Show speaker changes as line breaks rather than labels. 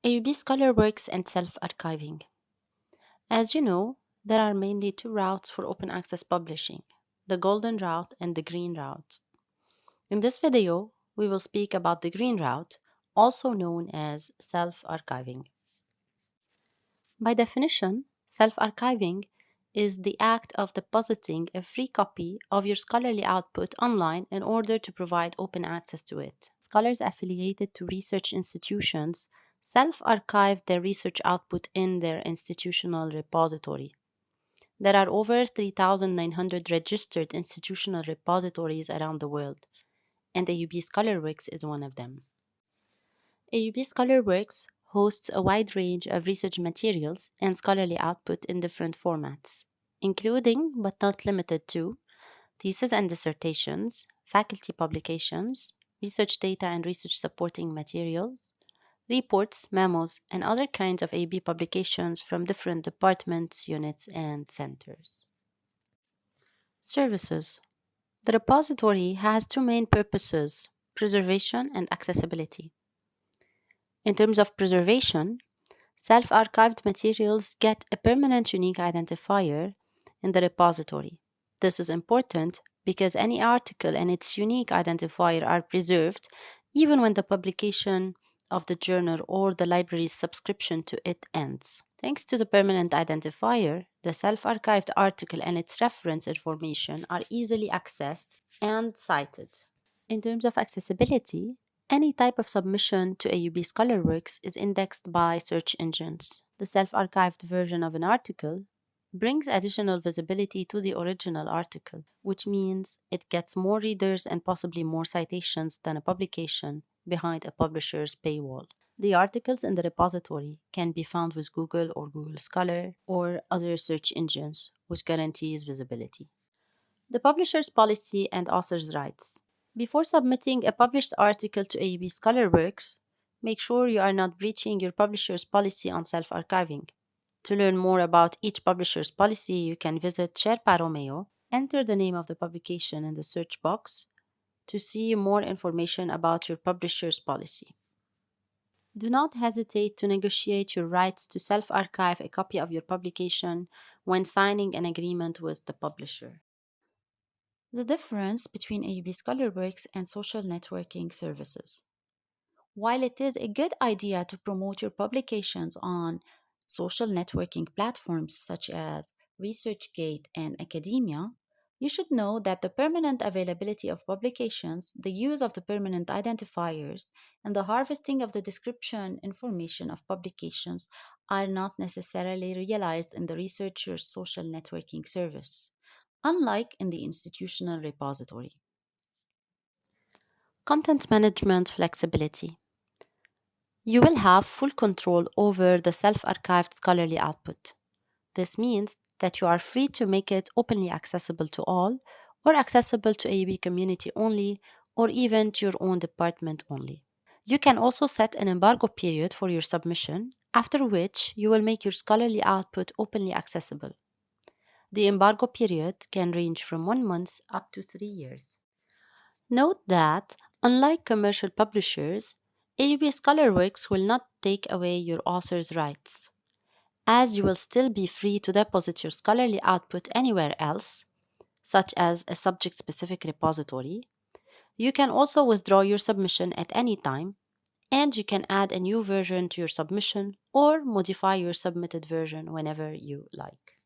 AUB ScholarWorks and Self-archiving. As you know, there are mainly two routes for open access publishing, the golden route and the green route. In this video, we will speak about the green route, also known as self-archiving. By definition, self-archiving is the act of depositing a free copy of your scholarly output online in order to provide open access to it. Scholars affiliated to research institutions self-archive their research output in their institutional repository. There are over 3,900 registered institutional repositories around the world, and AUB ScholarWorks is one of them. AUB ScholarWorks hosts a wide range of research materials and scholarly output in different formats, including but not limited to theses and dissertations, faculty publications, research data and research supporting materials, reports, memos, and other kinds of AUB publications from different departments, units, and centers. Services. The repository has two main purposes: preservation and accessibility. In terms of preservation, self-archived materials get a permanent unique identifier in the repository. This is important because any article and its unique identifier are preserved even when the publication of the journal or the library's subscription to it ends. Thanks to the permanent identifier, the self-archived article and its reference information are easily accessed and cited. In terms of accessibility, any type of submission to AUB ScholarWorks is indexed by search engines. The self-archived version of an article brings additional visibility to the original article, which means it gets more readers and possibly more citations than a publication behind a publisher's paywall. The articles in the repository can be found with Google or Google Scholar or other search engines, which guarantees visibility. The publisher's policy and author's rights. Before submitting a published article to AUB ScholarWorks, make sure you are not breaching your publisher's policy on self-archiving. To learn more about each publisher's policy, you can visit Sherpa Romeo, enter the name of the publication in the search box to see more information about your publisher's policy. Do not hesitate to negotiate your rights to self-archive a copy of your publication when signing an agreement with the publisher. The difference between AUB ScholarWorks and social networking services. While it is a good idea to promote your publications on social networking platforms such as ResearchGate and academia, you should know that the permanent availability of publications, the use of the permanent identifiers, and the harvesting of the description information of publications are not necessarily realized in the researcher's social networking service, unlike in the institutional repository. Content management flexibility. You will have full control over the self-archived scholarly output. This means that you are free to make it openly accessible to all, or accessible to AUB community only, or even to your own department only. You can also set an embargo period for your submission, after which you will make your scholarly output openly accessible. The embargo period can range from 1 month up to 3 years. Note that, unlike commercial publishers, AUB ScholarWorks will not take away your author's rights, as you will still be free to deposit your scholarly output anywhere else, such as a subject-specific repository. You can also withdraw your submission at any time, and you can add a new version to your submission or modify your submitted version whenever you like.